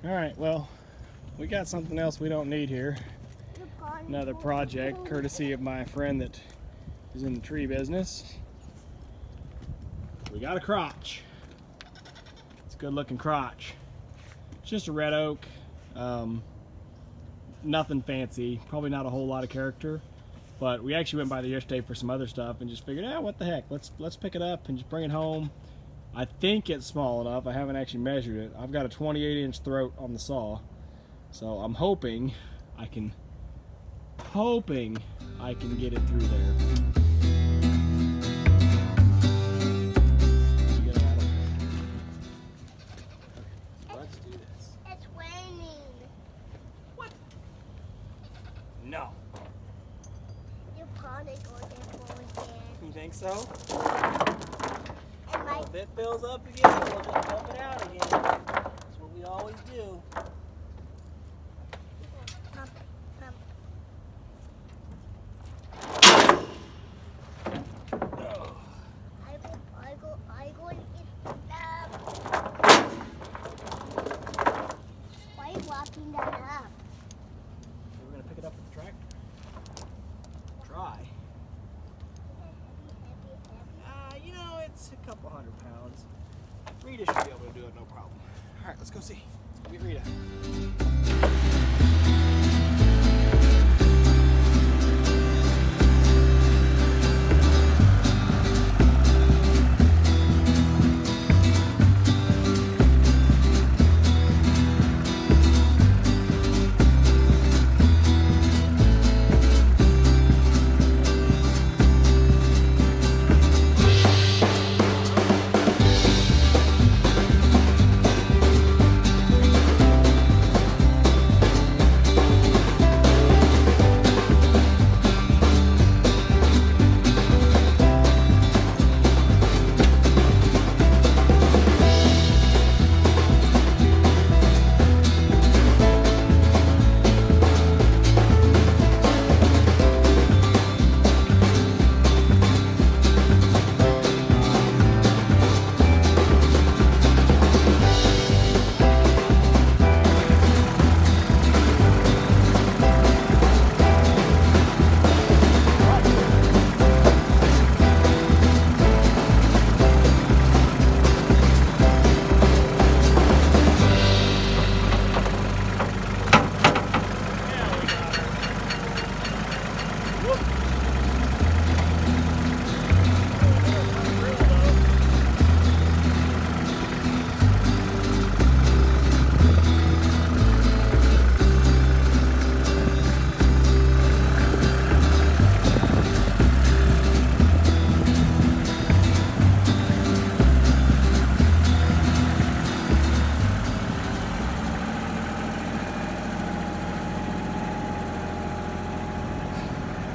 Alright, well, we got something else we don't need here. Another project, courtesy of my friend that is in the tree business. We got a crotch. It's a good looking crotch. It's just a red oak. Nothing fancy, probably not a whole lot of character. But we actually went by there yesterday for some other stuff and just figured, what the heck, let's pick it up and just bring it home. I think it's small enough. I haven't actually measured it. I've got a 28-inch throat on the saw, so I'm hoping I can get it through there. Let's do this. It's raining. What? No. You're probably going to again. You think so? And If it fills up again, we'll just pump it out again. That's what we always do. pump. Oh. I go and eat Why are you walking that up? We're going to pick it up with the tractor. Try. It's a couple 100 pounds. Rita should be able to do it, no problem. All right, let's go see. Let's go get Rita.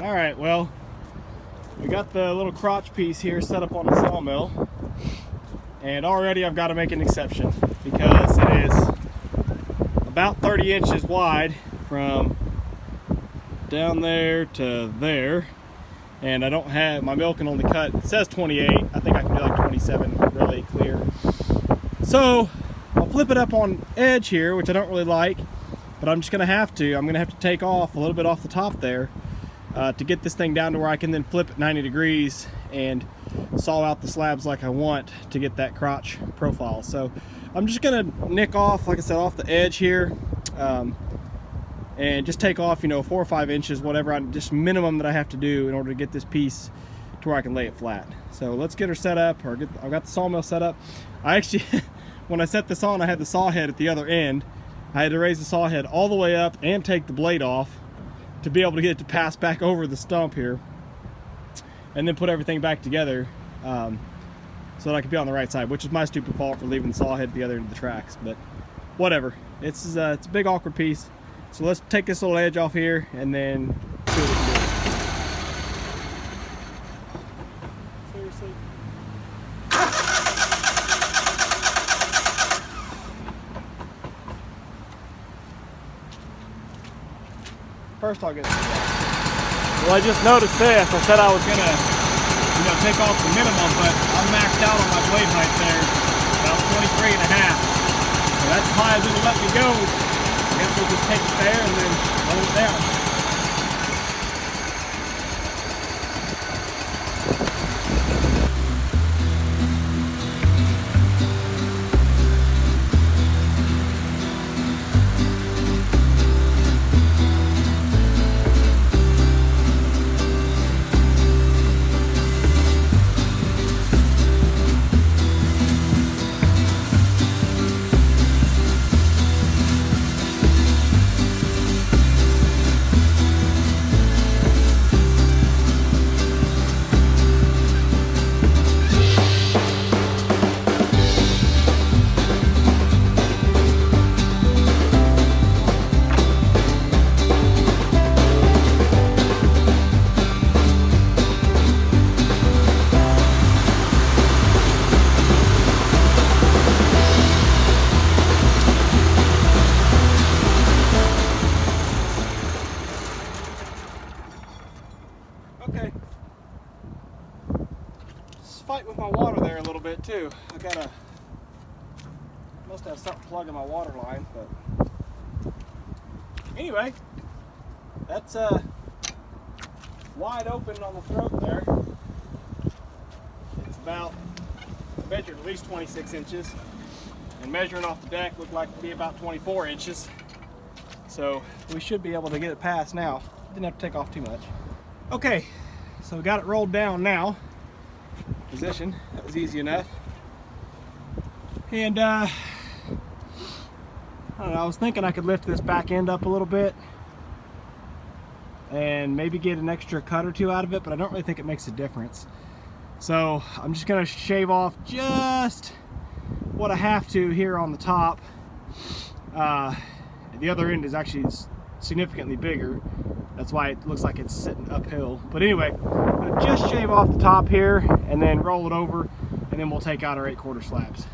All right, well, we got the little crotch piece here set up on the sawmill, and already I've got to make an exception because it is about 30 inches wide from down there to there, and I don't have, my mill can only cut, it says 28, I think I can do like 27 really clear. So I'll flip it up on edge here, which I don't really like, but I'm just gonna have to take off a little bit off the top there to get this thing down to where I can then flip it 90 degrees and saw out the slabs like I want to get that crotch profile. So I'm just gonna nick off, like I said, off the edge here, and just take off, 4 or 5 inches, whatever, just minimum that I have to do in order to get this piece to where I can lay it flat. So let's get her set up, I've got the sawmill set up. I actually, when I set this on, I had the saw head at the other end. I had to raise the saw head all the way up and take the blade off to be able to get it to pass back over the stump here, and then put everything back together so that I could be on the right side, which is my stupid fault for leaving the saw head at the other end of the tracks, but whatever. It's a big awkward piece. So let's take this little edge off here and then see what we can do. Seriously? First I'll get it. Well, I just noticed this. I said I was gonna, take off the minimum, but I'm maxed out on my blade height there, about 23 and a half. So that's as high as it'll let me we go. I guess we'll just take it there and then roll it down. Okay. Just fight with my water there a little bit too. Must have something plugged in my water line, but anyway, that's wide open on the throat there. It's about, I measured at least 26 inches, and measuring off the deck looked like to be about 24 inches. So we should be able to get it past now. Didn't have to take off too much. Okay, so we got it rolled down now. Position, that was easy enough. And I don't know, I was thinking I could lift this back end up a little bit and maybe get an extra cut or two out of it, but I don't really think it makes a difference. So I'm just gonna shave off just what I have to here on the top. The other end is actually significantly bigger. That's why it looks like it's sitting uphill. But anyway, I'm gonna just shave off the top here and then roll it over, and then we'll take out our 8/4 slabs.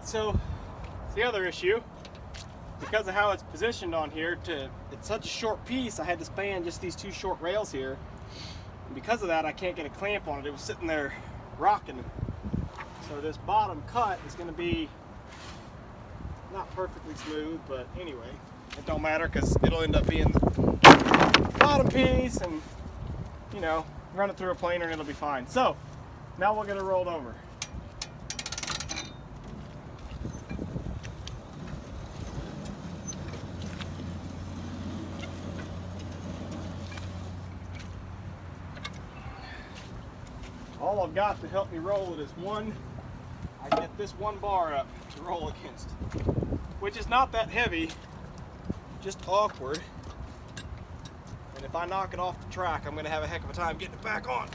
So it's the other issue. Because of how it's positioned on here, it's such a short piece, I had to span just these two short rails here. And because of that, I can't get a clamp on it. It was sitting there rocking. So this bottom cut is going to be not perfectly smooth, but anyway, it don't matter because it'll end up being the bottom piece, and you know, run it through a planer and it'll be fine. So now we'll get it rolled over. All I've got to help me roll it is I get this one bar up to roll against, which is not that heavy, just awkward. And if I knock it off the track, I'm going to have a heck of a time getting it back on.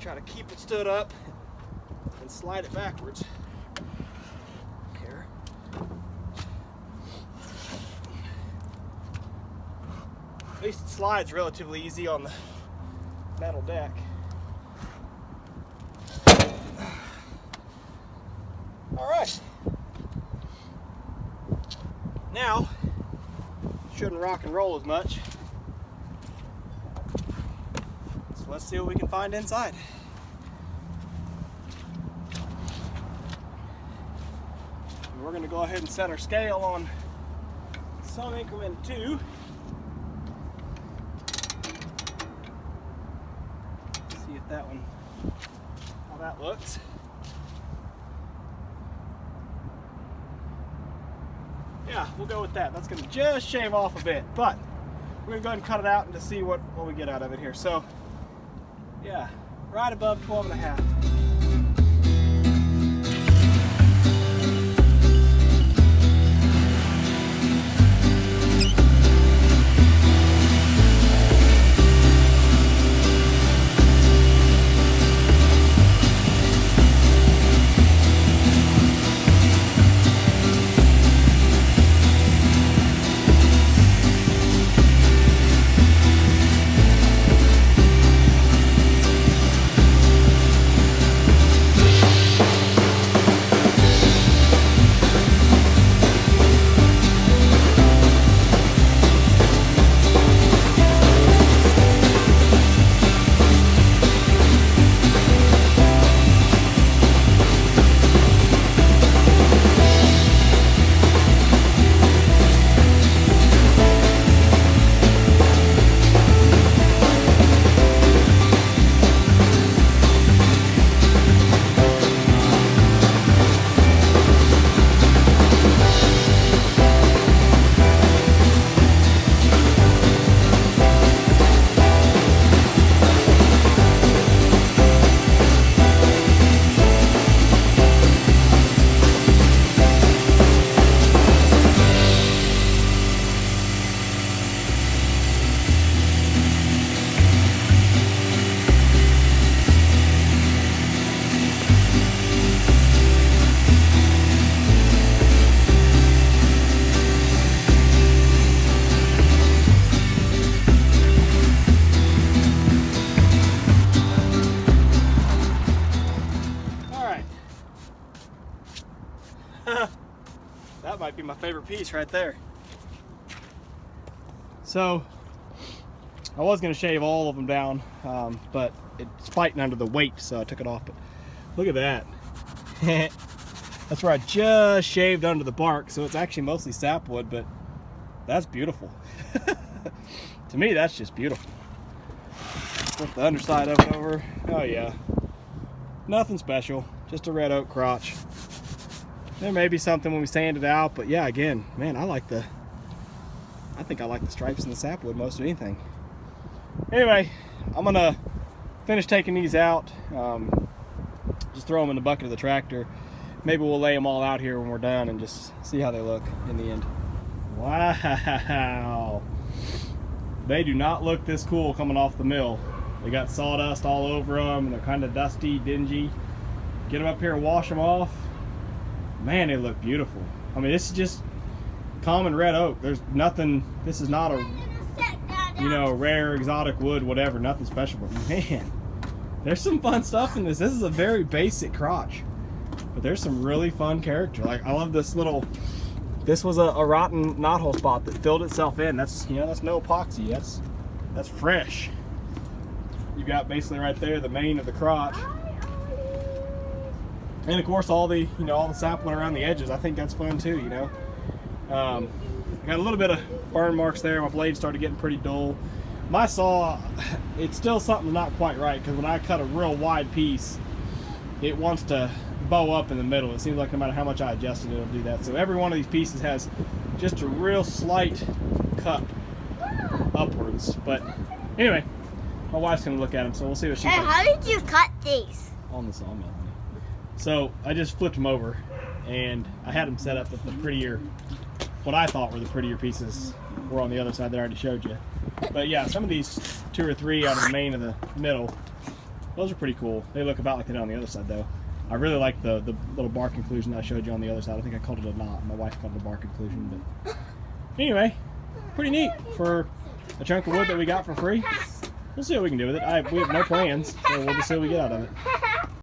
try to keep it stood up and slide it backwards. Here. At least it slides relatively easy on the metal deck. All right. Now, shouldn't rock and roll as much. So let's see what we can find inside. We're going to go ahead and set our scale on some increment 2. See if that one, how that looks. Yeah, we'll go with that. That's going to just shave off a bit, but we're going to go ahead and cut it out and to see what we get out of it here. So, yeah, right above 12.5. That might be my favorite piece right there. So I was going to shave all of them down, but it's fighting under the weight, so I took it off. But look at that. That's where I just shaved under the bark, so it's actually mostly sapwood, but that's beautiful. To me, that's just beautiful. Flip the underside of it over. Oh yeah, nothing special, just a red oak crotch. There may be something when we sand it out, but yeah, again, man, I think I like the stripes and the sapwood most of anything. Anyway, I'm gonna finish taking these out, just throw them in the bucket of the tractor. Maybe we'll lay them all out here when we're done and just see how they look in the end. Wow, they do not look this cool coming off the mill. They got sawdust all over them and they're kind of dusty, dingy. Get them up here and wash them off. Man, they look beautiful. I mean, this is just common red oak. There's nothing, this is not a, you know, rare exotic wood, whatever, nothing special, but man, there's some fun stuff in this. This is a very basic crotch, but there's some really fun character. Like, I love this little, this was a rotten knothole spot that filled itself in. That's, you know, that's no epoxy, that's fresh. You got basically right there the mane of the crotch. And of course all the, you know, all the sapling around the edges. I think that's fun too, you know. Got a little bit of burn marks there. My blade started getting pretty dull. My saw, it's still something not quite right, because when I cut a real wide piece, it wants to bow up in the middle. It seems like no matter how much I adjust it, it'll do that. So every one of these pieces has just a real slight cup upwards. But anyway, my wife's gonna look at them, so we'll see what she thinks. Hey, how did you cut these? On the sawmill. So I just flipped them over, and I had them set up with the prettier, what I thought were the prettier pieces were on the other side that I already showed you. But yeah, some of these 2 or 3 out of the main of the middle Those are pretty cool. They look about like they do on the other side, though. I really like the little bark inclusion that I showed you on the other side. I think I called it a knot. My wife called it a bark inclusion. But anyway, pretty neat for a chunk of wood that we got for free. We'll see what we can do with it. We have no plans, so we'll just see what we get out of it.